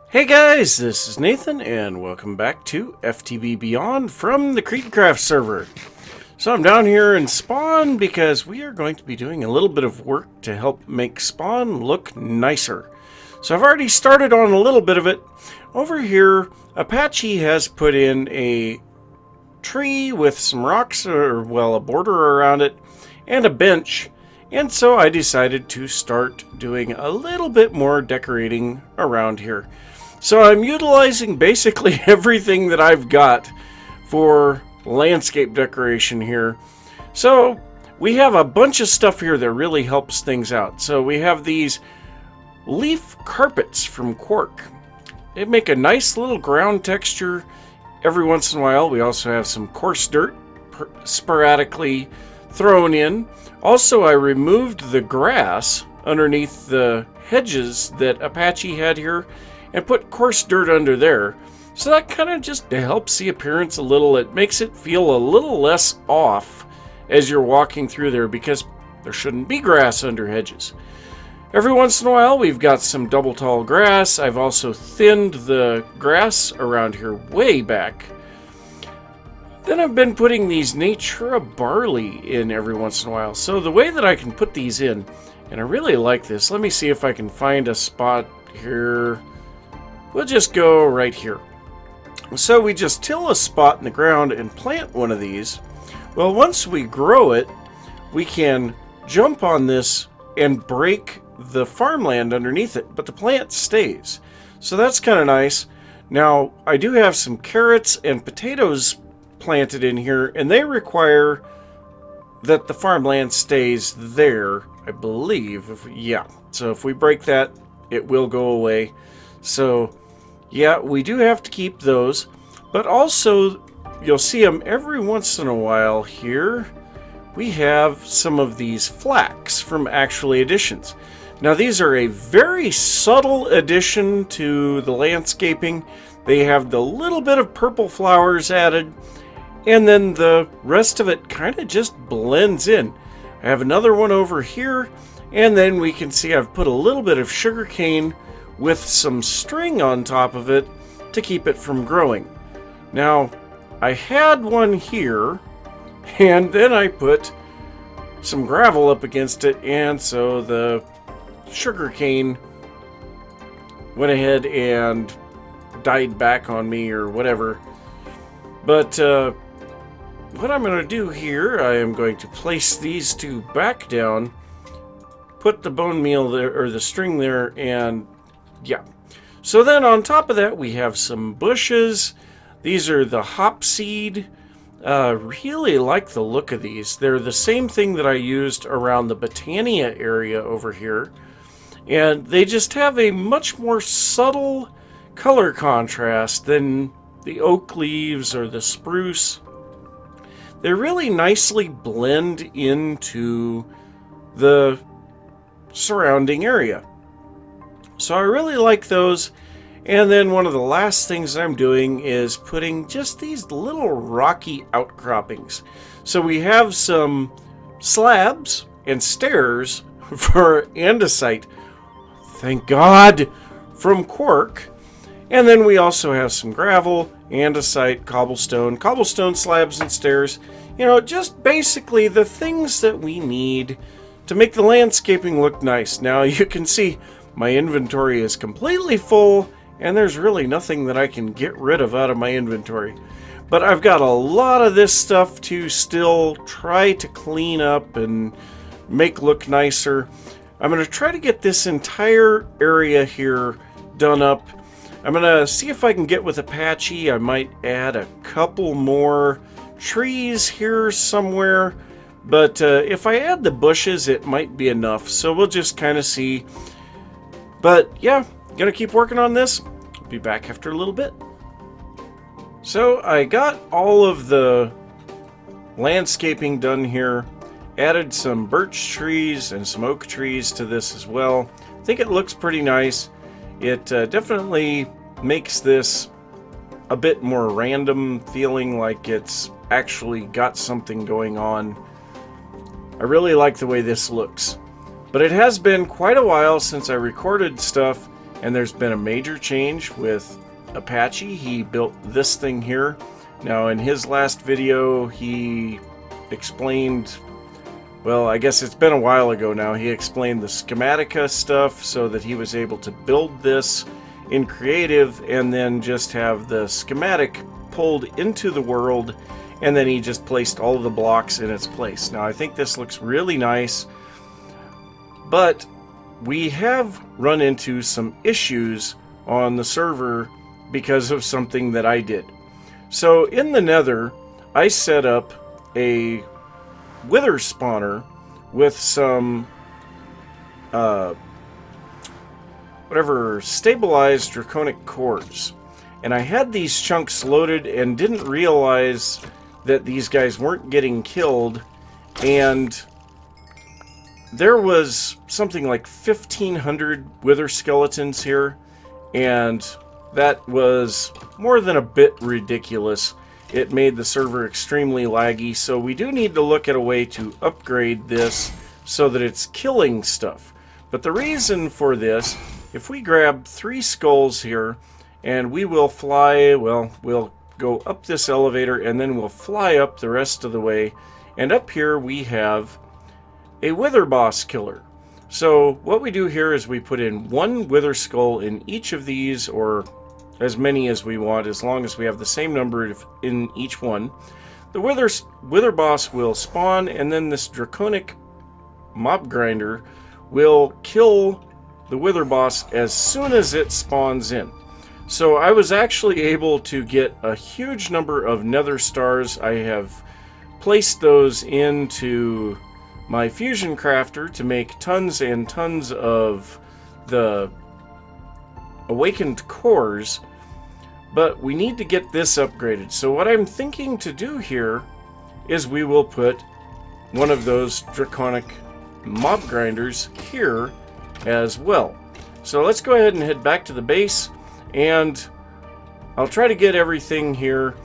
Hey guys, this is Nathan, and welcome back to FTB Beyond from the CreedCraft server. So I'm down here in Spawn because we are going to be doing a little bit of work to help make Spawn look nicer. So I've already started on a little bit of it. Over here, Apache has put in a tree with some rocks, or well, a border around it, and a bench. And so I decided to start doing a little bit more decorating around here. So I'm utilizing basically everything that I've got for landscape decoration here. So we have a bunch of stuff here that really helps things out. So we have these leaf carpets from Quark. They make a nice little ground texture every once in a while. We also have some coarse dirt sporadically thrown in. Also, I removed the grass underneath the hedges that Apache had here and put coarse dirt under there. So that kind of just helps the appearance a little. It makes it feel a little less off as you're walking through there because there shouldn't be grass under hedges. Every once in a while we've got some double tall grass. I've also thinned the grass around here way back. Then I've been putting these Natura barley in every once in a while. So the way that I can put these in, and I really like this, let me see if I can find a spot here. We'll just go right here. So we just till a spot in the ground and plant one of these. Well, once we grow it, we can jump on this and break the farmland underneath it, but the plant stays. So that's kind of nice. Now, I do have some carrots and potatoes planted in here, and they require that the farmland stays there, I believe. So if we break that, it will go away. So yeah, we do have to keep those, but also you'll see them every once in a while here. We have some of these flax from Actually Additions. Now these are a very subtle addition to the landscaping. They have the little bit of purple flowers added, and then the rest of it kind of just blends in. I have another one over here, and then we can see I've put a little bit of sugarcane with some string on top of it to keep it from growing. Now, I had one here, and then I put some gravel up against it, and so the sugarcane went ahead and died back on me or whatever. But what I'm going to do here, I am going to place these two back down, put the bone meal there, or the string there, and yeah. So then on top of that, we have some bushes. These are the hop seed. Really like the look of these. They're the same thing that I used around the Botania area over here. And they just have a much more subtle color contrast than the oak leaves or the spruce. They really nicely blend into the surrounding area. So I really like those. And then one of the last things I'm doing is putting just these little rocky outcroppings. So we have some slabs and stairs for andesite, thank God, from Quark. And then we also have some gravel, andesite, cobblestone slabs and stairs. You know, just basically the things that we need to make the landscaping look nice. Now you can see my inventory is completely full, and there's really nothing that I can get rid of out of my inventory. But I've got a lot of this stuff to still try to clean up and make look nicer. I'm going to try to get this entire area here done up. I'm going to see if I can get with Apache. I might add a couple more trees here somewhere. But if I add the bushes, it might be enough. So we'll just kind of see. But yeah, gonna keep working on this. Be back after a little bit. So I got all of the landscaping done here. Added some birch trees and some oak trees to this as well. I think it looks pretty nice. It definitely makes this a bit more random, feeling like it's actually got something going on. I really like the way this looks. But it has been quite a while since I recorded stuff and there's been a major change with Apache. He built this thing here. Now in his last video he explained, well, I guess it's been a while ago now, he explained the schematica stuff so that he was able to build this in creative and then just have the schematic pulled into the world, and then he just placed all of the blocks in its place. Now I think this looks really nice, but we have run into some issues on the server because of something that I did. So in the Nether, I set up a wither spawner with some stabilized draconic cores, and I had these chunks loaded and didn't realize that these guys weren't getting killed, and there was something like 1,500 wither skeletons here, and that was more than a bit ridiculous. It made the server extremely laggy, so we do need to look at a way to upgrade this so that it's killing stuff. But the reason for this, if we grab 3 skulls here, and we will fly, well, we'll go up this elevator and then we'll fly up the rest of the way, and up here we have a wither boss killer. So what we do here is we put in 1 wither skull in each of these, or as many as we want, as long as we have the same number in each one. The wither boss will spawn, and then this draconic mob grinder will kill the wither boss as soon as it spawns in. So I was actually able to get a huge number of nether stars. I have placed those into my fusion crafter to make tons and tons of the awakened cores, but we need to get this upgraded. So what I'm thinking to do here is we will put one of those draconic mob grinders here as well. So let's go ahead and head back to the base, and I'll try to get everything here.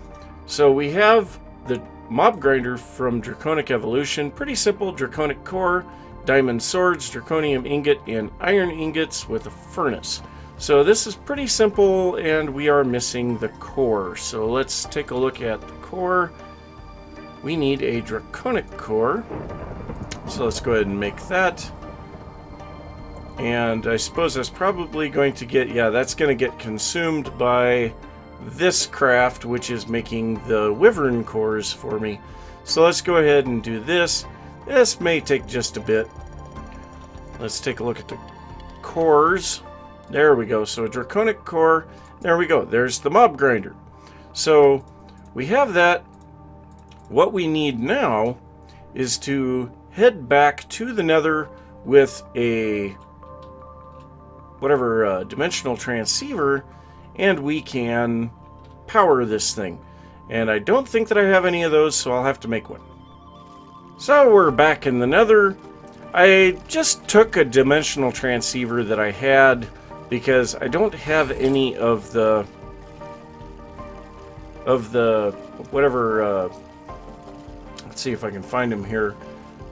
So we have the mob grinder from Draconic Evolution. Pretty simple: draconic core, diamond swords, draconium ingot, and iron ingots with a furnace. So this is pretty simple, and we are missing the core. So let's take a look at the core. We need a draconic core, so let's go ahead and make that. And I suppose that's probably going to get, yeah, that's going to get consumed by this craft, which is making the wyvern cores for me. So let's go ahead and do this. This may take just a bit. Let's take a look at the cores. There we go. So a draconic core. There we go. There's the mob grinder. So we have that. What we need now is to head back to the Nether with a dimensional transceiver, and we can power this thing. And I don't think that I have any of those, so I'll have to make one. So we're back in the Nether. I just took a dimensional transceiver that I had because I don't have any of the let's see if I can find them here.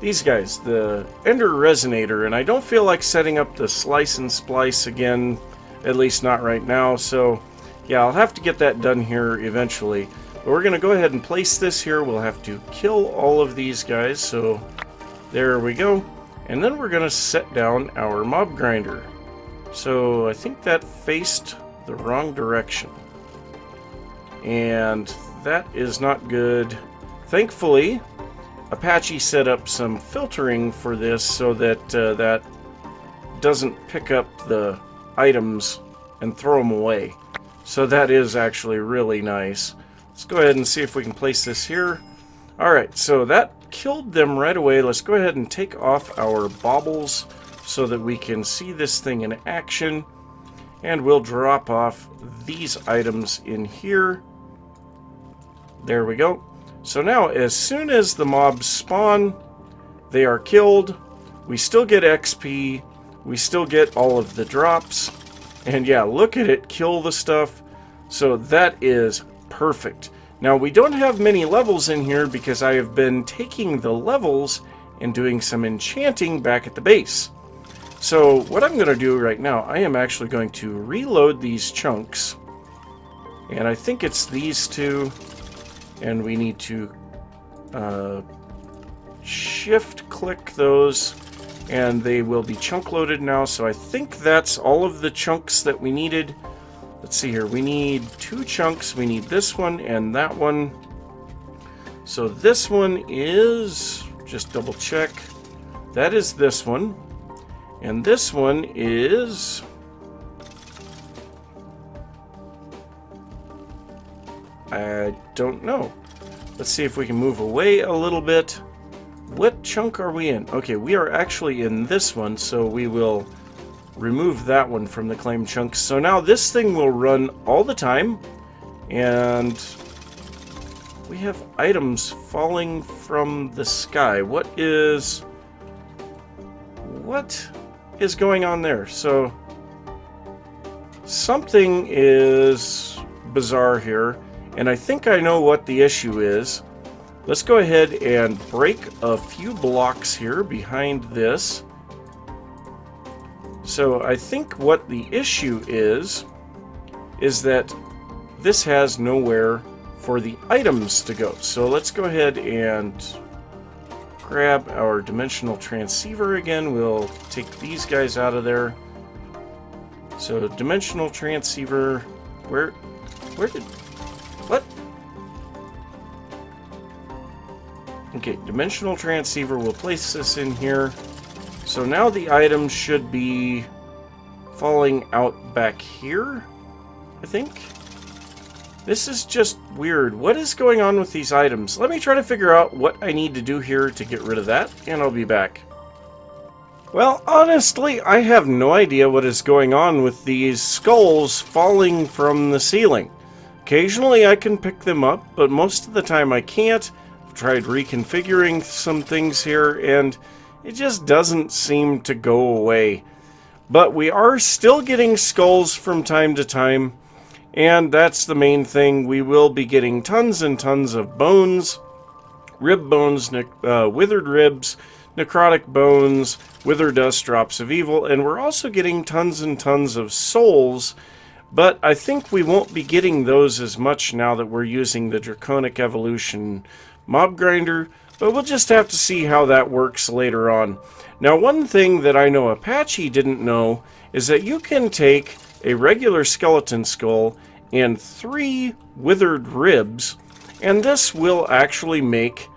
These guys, the Ender Resonator, and I don't feel like setting up the slice and splice again, at least not right now. So yeah, I'll have to get that done here eventually. But we're going to go ahead and place this here. We'll have to kill all of these guys. So there we go. And then we're going to set down our mob grinder. So I think that faced the wrong direction, and that is not good. Thankfully, Apache set up some filtering for this so that that doesn't pick up the items and throw them away. So that is actually really nice. Let's go ahead and see if we can place this here. Alright, so that killed them right away. Let's go ahead and take off our baubles so that we can see this thing in action. And we'll drop off these items in here. There we go. So now, as soon as the mobs spawn, they are killed. We still get XP. We still get all of the drops. And yeah, look at it kill the stuff. So that is perfect. Now, we don't have many levels in here because I have been taking the levels and doing some enchanting back at the base. So what I'm going to do right now, I am actually going to reload these chunks. And I think it's these two. And we need to shift click those. And they will be chunk loaded now. So I think that's all of the chunks that we needed. Let's see here. We need 2 chunks. We need this one and that one. So this one is, just double check. That is this one. And this one is, I don't know. Let's see if we can move away a little bit. What chunk are we in? Okay, we are actually in this one, so we will remove that one from the claim chunks. So now this thing will run all the time, and we have items falling from the sky. What is going on there? So something is bizarre here, and I think I know what the issue is. Let's go ahead and break a few blocks here behind this. So I think what the issue is that this has nowhere for the items to go. So let's go ahead and grab our dimensional transceiver again. We'll take these guys out of there. So dimensional transceiver, where did, what? Okay, dimensional transceiver, we'll place this in here. So now the items should be falling out back here, I think. This is just weird. What is going on with these items? Let me try to figure out what I need to do here to get rid of that, and I'll be back. Well, honestly, I have no idea what is going on with these skulls falling from the ceiling. Occasionally I can pick them up, but most of the time I can't. I've tried reconfiguring some things here, and it just doesn't seem to go away. But we are still getting skulls from time to time, and that's the main thing. We will be getting tons and tons of bones, rib bones, withered ribs, necrotic bones, wither dust, drops of evil, and we're also getting tons and tons of souls, but I think we won't be getting those as much now that we're using the Draconic Evolution mob grinder, but we'll just have to see how that works later on. Now, one thing that I know Apache didn't know is that you can take a regular skeleton skull and 3 withered ribs, and this will actually make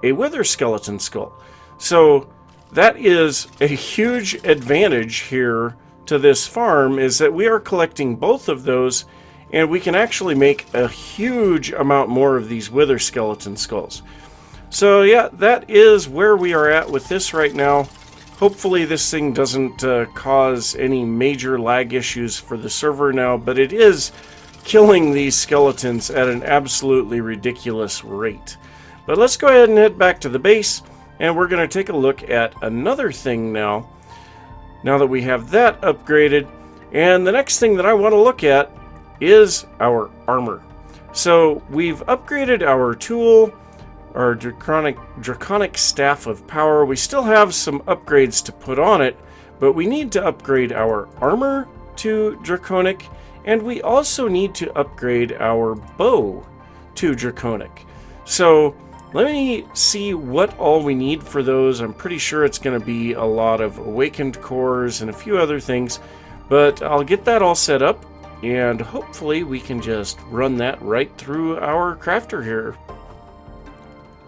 a wither skeleton skull. So that is a huge advantage here to this farm, is that we are collecting both of those, and we can actually make a huge amount more of these wither skeleton skulls. So yeah, that is where we are at with this right now. Hopefully this thing doesn't cause any major lag issues for the server now, but it is killing these skeletons at an absolutely ridiculous rate. But let's go ahead and head back to the base, and we're going to take a look at another thing now that we have that upgraded. And the next thing that I want to look at is our armor. So we've upgraded our tool, our Draconic Staff of Power. We still have some upgrades to put on it, but we need to upgrade our armor to Draconic, and we also need to upgrade our bow to Draconic. So let me see what all we need for those. I'm pretty sure it's going to be a lot of awakened cores and a few other things, but I'll get that all set up, and hopefully we can just run that right through our crafter here.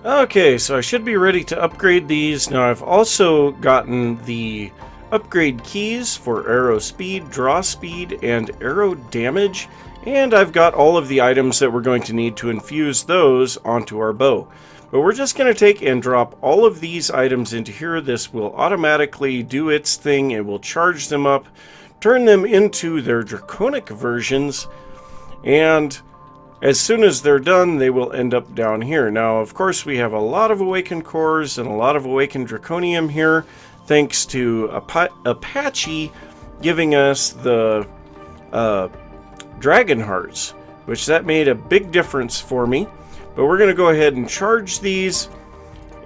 Okay, so I should be ready to upgrade these. Now I've also gotten the upgrade keys for arrow speed, draw speed, and arrow damage, and I've got all of the items that we're going to need to infuse those onto our bow. But we're just going to take and drop all of these items into here. This will automatically do its thing. It will charge them up, turn them into their Draconic versions, and as soon as they're done, they will end up down here. Now, of course, we have a lot of awakened cores and a lot of awakened draconium here, thanks to Apache giving us the dragon hearts, which that made a big difference for me. But we're going to go ahead and charge these,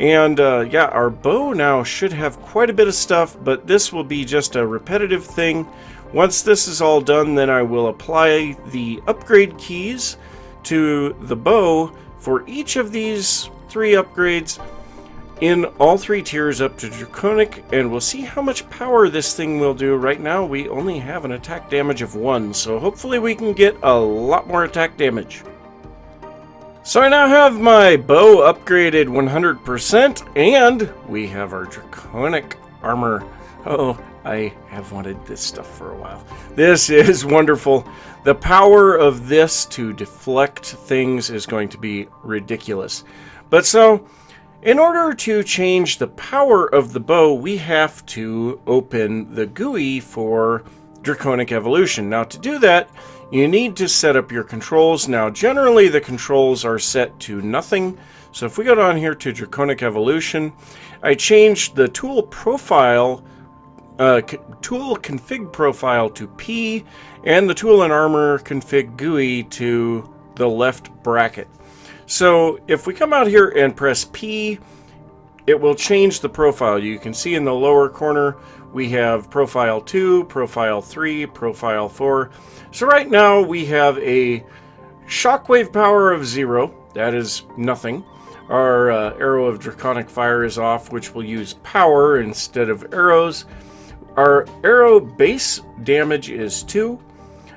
And yeah, our bow now should have quite a bit of stuff, but this will be just a repetitive thing. Once this is all done, then I will apply the upgrade keys to the bow for each of these 3 upgrades in all 3 tiers up to Draconic, and we'll see how much power this thing will do. Right now we only have an attack damage of 1, so hopefully we can get a lot more attack damage. So I now have my bow upgraded 100%, and we have our Draconic armor. Oh, I have wanted this stuff for a while. This is wonderful. The power of this to deflect things is going to be ridiculous. But so, in order to change the power of the bow, we have to open the GUI for Draconic Evolution. Now to do that, you need to set up your controls. Now generally the controls are set to nothing. So if we go down here to Draconic Evolution, I changed the tool profile, tool config profile to P, and the tool and armor config GUI to the left bracket. So if we come out here and press P, it will change the profile. You can see in the lower corner we have profile 2, profile 3, profile 4. So right now we have a shockwave power of 0. That is nothing. Our arrow of draconic fire is off, which will use power instead of arrows. Our arrow base damage is 2.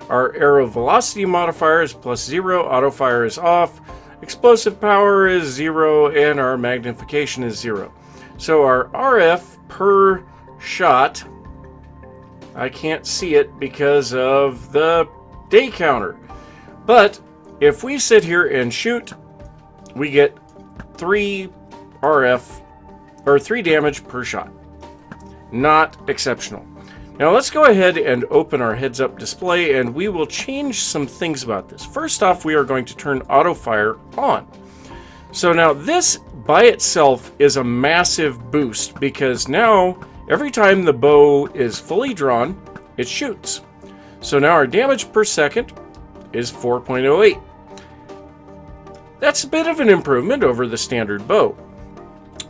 Our arrow velocity modifier is +0. Auto fire is off. Explosive power is 0, and our magnification is 0. So our RF per shot, I can't see it because of the day counter. But if we sit here and shoot, we get 3 RF, or 3 damage per shot. Not exceptional. Now let's go ahead and open our heads-up display, and we will change some things about this. First off, we are going to turn auto fire on. So now this by itself is a massive boost, because now every time the bow is fully drawn, it shoots. So now our damage per second is 4.08. That's a bit of an improvement over the standard bow.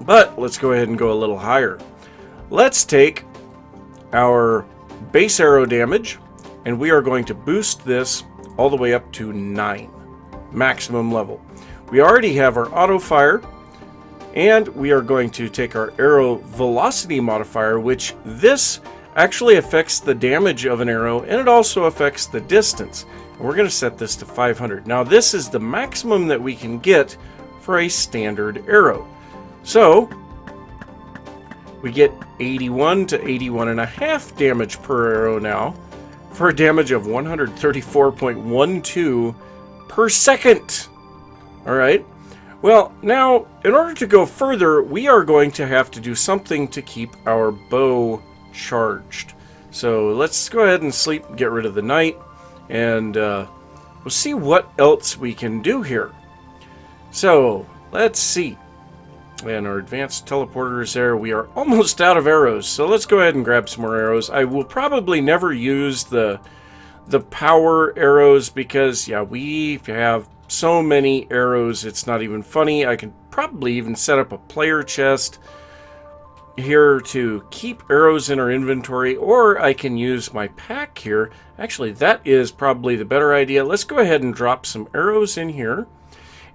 But let's go ahead and go a little higher. Let's take our base arrow damage, and we are going to boost this all the way up to 9, maximum level. We already have our auto fire, and we are going to take our arrow velocity modifier, which this actually affects the damage of an arrow, and it also affects the distance. And we're going to set this to 500. Now this is the maximum that we can get for a standard arrow. So we get 81 to 81.5 damage per arrow now, for a damage of 134.12 per second. Alright, well now in order to go further, we are going to have to do something to keep our bow charged. So let's go ahead and sleep, get rid of the night, and we'll see what else we can do here. So let's see. And our advanced teleporter is there. We are almost out of arrows, so let's go ahead and grab some more arrows. I will probably never use the power arrows because, yeah, we have so many arrows, it's not even funny. I can probably even set up a player chest here to keep arrows in our inventory, or I can use my pack here. Actually, that is probably the better idea. Let's go ahead and drop some arrows in here,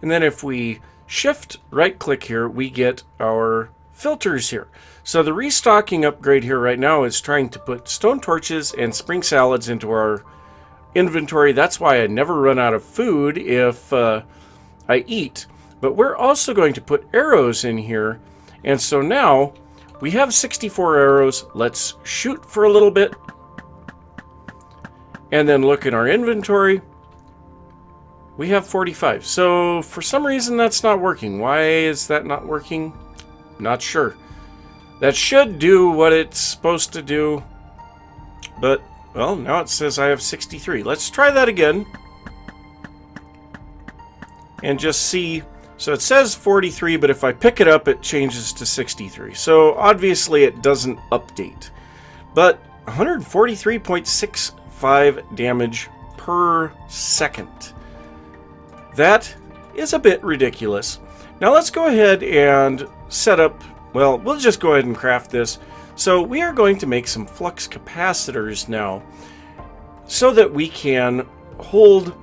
and then if we shift right click here, we get our filters here. So the restocking upgrade here right now is trying to put stone torches and spring salads into our inventory. That's why I never run out of food if I eat. But we're also going to put arrows in here, and so now we have 64 arrows. Let's shoot for a little bit and then look in our inventory. We have 45. So for some reason that's not working. Why is that not working? Not sure. That should do what it's supposed to do. But, well, now it says I have 63. Let's try that again. And just see. So it says 43, but if I pick it up, it changes to 63. So obviously it doesn't update. But 143.65 damage per second. That is a bit ridiculous. Now let's go ahead and set up, well, we'll just go ahead and craft this. So we are going to make some flux capacitors now so that we can hold,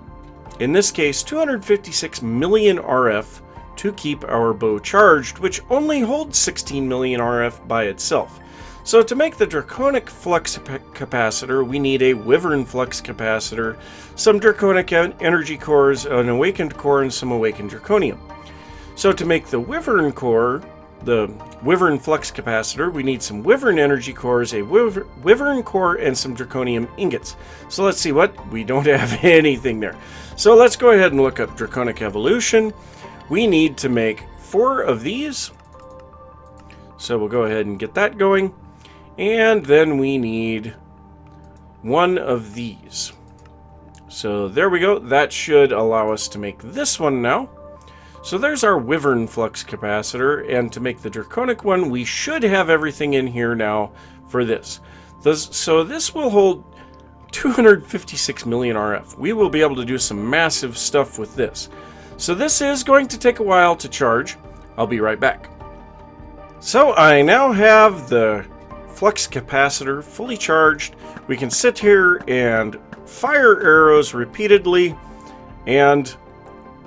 in this case, 256 million RF to keep our bow charged, which only holds 16 million RF by itself. So to make the Draconic flux capacitor, we need a Wyvern flux capacitor, some Draconic energy cores, an awakened core, and some awakened Draconium. So to make the Wyvern core, the Wyvern flux capacitor, we need some Wyvern energy cores, a Wyvern core, and some Draconium ingots. So let's see what? We don't have anything there. So let's go ahead and look up Draconic evolution. We need to make 4 of these. So we'll go ahead and get that going. And then we need 1 of these. So there we go. That should allow us to make this one now. So there's our Wyvern flux capacitor, and to make the Draconic one, we should have everything in here now for this. So this will hold 256 million RF. We will be able to do some massive stuff with this. So this is going to take a while to charge. I'll be right back. So I now have the flux capacitor fully charged. We can sit here and fire arrows repeatedly, and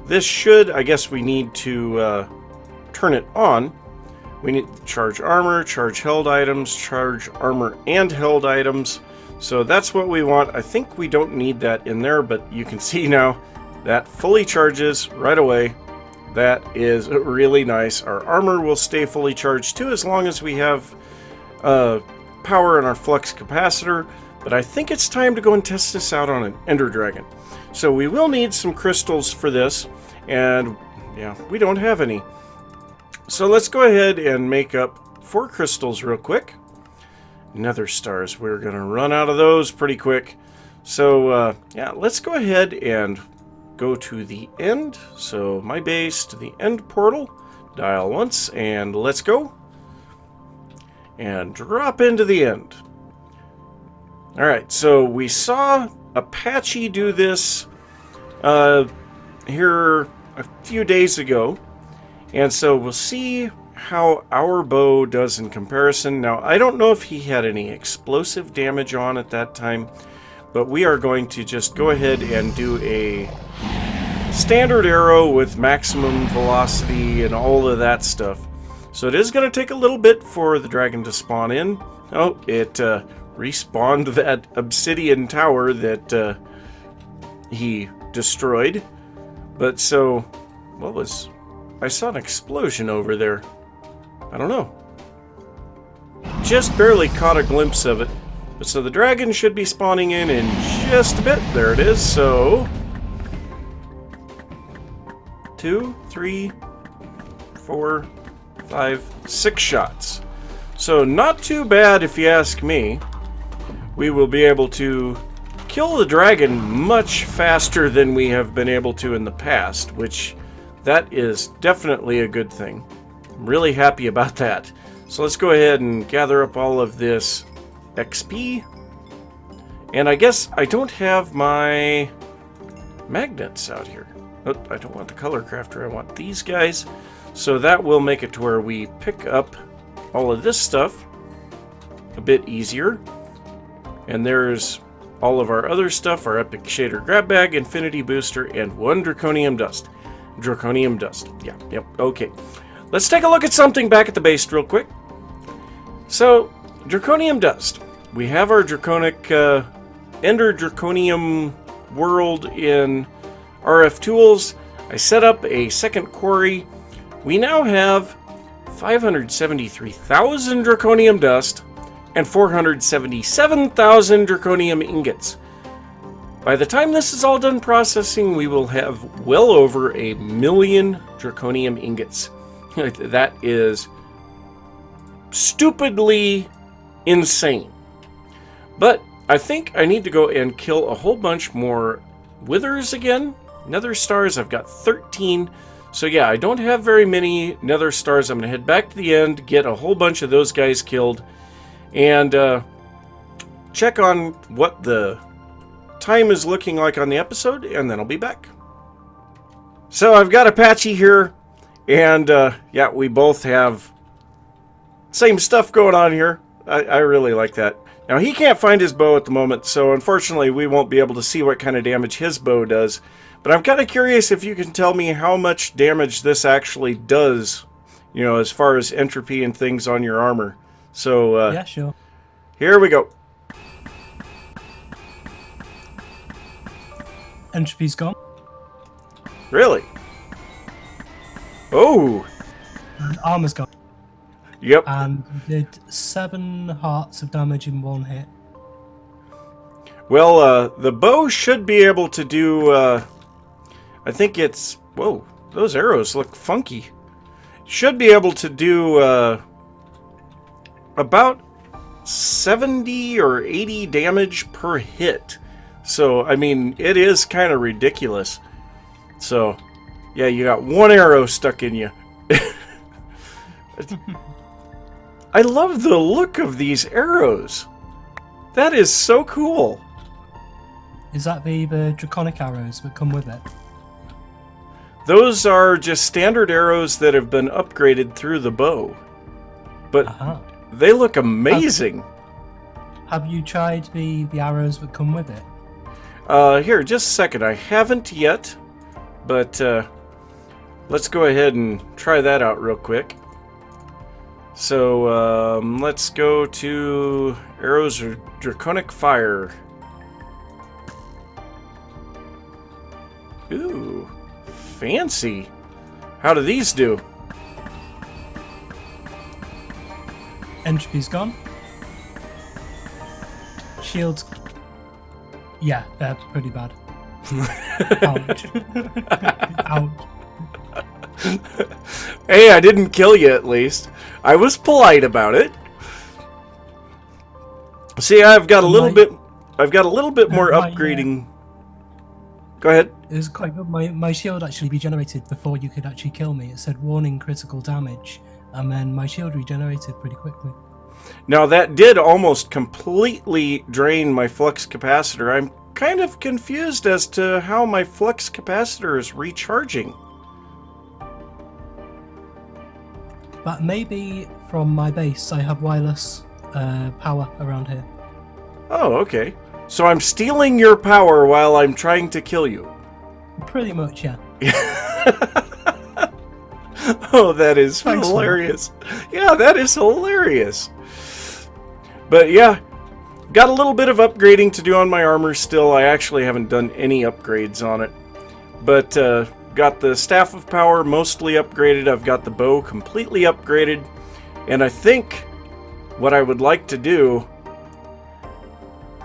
this should, I guess we need to turn it on. We need to charge armor, charge held items, charge armor and held items. So that's what we want. I think we don't need that in there, but you can see now that fully charges right away. That is really nice. Our armor will stay fully charged too, as long as we have power in our flux capacitor. But I think it's time to go and test this out on an Ender Dragon. So we will need some crystals for this, and yeah, we don't have any. So let's go ahead and make up 4 crystals real quick. Nether stars, we're going to run out of those pretty quick. So yeah, let's go ahead and go to the end. So my base to the end portal, dial once, and let's go. And drop into the end. Alright, so we saw Apache do this here a few days ago. And so we'll see how our bow does in comparison. Now, I don't know if he had any explosive damage on at that time, but we are going to just go ahead and do a standard arrow with maximum velocity and all of that stuff. So it is going to take a little bit for the dragon to spawn in. Oh, it respawned that obsidian tower that he destroyed. But so, what was... I saw an explosion over there. I don't know. Just barely caught a glimpse of it. But so the dragon should be spawning in just a bit. There it is. So 2, 3, 4, 5, 6 shots. So not too bad if you ask me. We will be able to kill the dragon much faster than we have been able to in the past, which that is definitely a good thing. I'm really happy about that. So let's go ahead and gather up all of this XP. And I guess I don't have my magnets out here. Oh, I don't want the color crafter, I want these guys. So that will make it to where we pick up all of this stuff a bit easier. And there's all of our other stuff, our Epic Shader Grab Bag, Infinity Booster, and 1 Draconium Dust. Draconium Dust. Yeah, yep, okay. Let's take a look at something back at the base real quick. So, Draconium Dust. We have our Draconic Ender Draconium world in RF Tools. I set up a second quarry. We now have 573,000 Draconium Dust and 477,000 Draconium Ingots. By the time this is all done processing, we will have well over 1 million Draconium Ingots. That is stupidly insane. But I think I need to go and kill a whole bunch more withers again. Nether stars, I've got 13. So yeah, I don't have very many nether stars. I'm going to head back to the end, get a whole bunch of those guys killed, and check on what the time is looking like on the episode, and then I'll be back. So I've got Apache here, and yeah, we both have same stuff going on here. I really like that. Now, he can't find his bow at the moment, so unfortunately we won't be able to see what kind of damage his bow does. But I'm kind of curious if you can tell me how much damage this actually does, you know, as far as entropy and things on your armor. So, yeah, sure. Here we go. Entropy's gone. Really? Oh! And armor's gone. Yep. And did 7 hearts of damage in 1 hit. Well, the bow should be able to do, I think it's... Whoa, those arrows look funky. Should be able to do, about 70 or 80 damage per hit. So, I mean, it is kind of ridiculous. So, yeah, you got 1 arrow stuck in you. I love the look of these arrows. That is so cool. Is that the draconic arrows that come with it? Those are just standard arrows that have been upgraded through the bow. But they look amazing. Have you tried the arrows that come with it? Here, just a second. I haven't yet, but let's go ahead and try that out real quick. So, let's go to arrows of draconic fire. Ooh, fancy. How do these do? Entropy's gone. Shields. Yeah, they're pretty bad. Ouch. Ouch. Hey, I didn't kill you at least. I was polite about it. See, I've got a little bit more upgrading. Go ahead. It was quite good. My shield actually regenerated before you could actually kill me. It said warning critical damage, and then my shield regenerated pretty quickly. Now that did almost completely drain my flux capacitor. I'm kind of confused as to how my flux capacitor is recharging. But maybe from my base, I have wireless power around here. Oh, okay. So I'm stealing your power while I'm trying to kill you. Pretty much, yeah. Oh, that is hilarious. Yeah, that is hilarious. But yeah, got a little bit of upgrading to do on my armor still. I actually haven't done any upgrades on it. But got the Staff of Power mostly upgraded. I've got the bow completely upgraded. And I think what I would like to do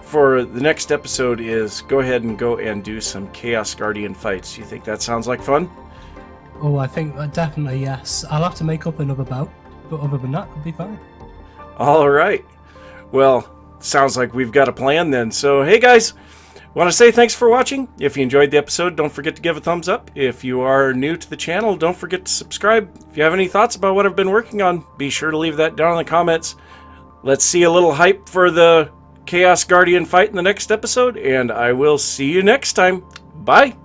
for the next episode is go ahead and go and do some Chaos Guardian fights. You think that sounds like fun? Oh, I think definitely, yes. I'll have to make up another bow, but other than that, it'll be fine. All right. Well, sounds like we've got a plan then. So, hey guys, want to say thanks for watching. If you enjoyed the episode, don't forget to give a thumbs up. If you are new to the channel, don't forget to subscribe. If you have any thoughts about what I've been working on, be sure to leave that down in the comments. Let's see a little hype for the Chaos Guardian fight in the next episode, and I will see you next time. Bye!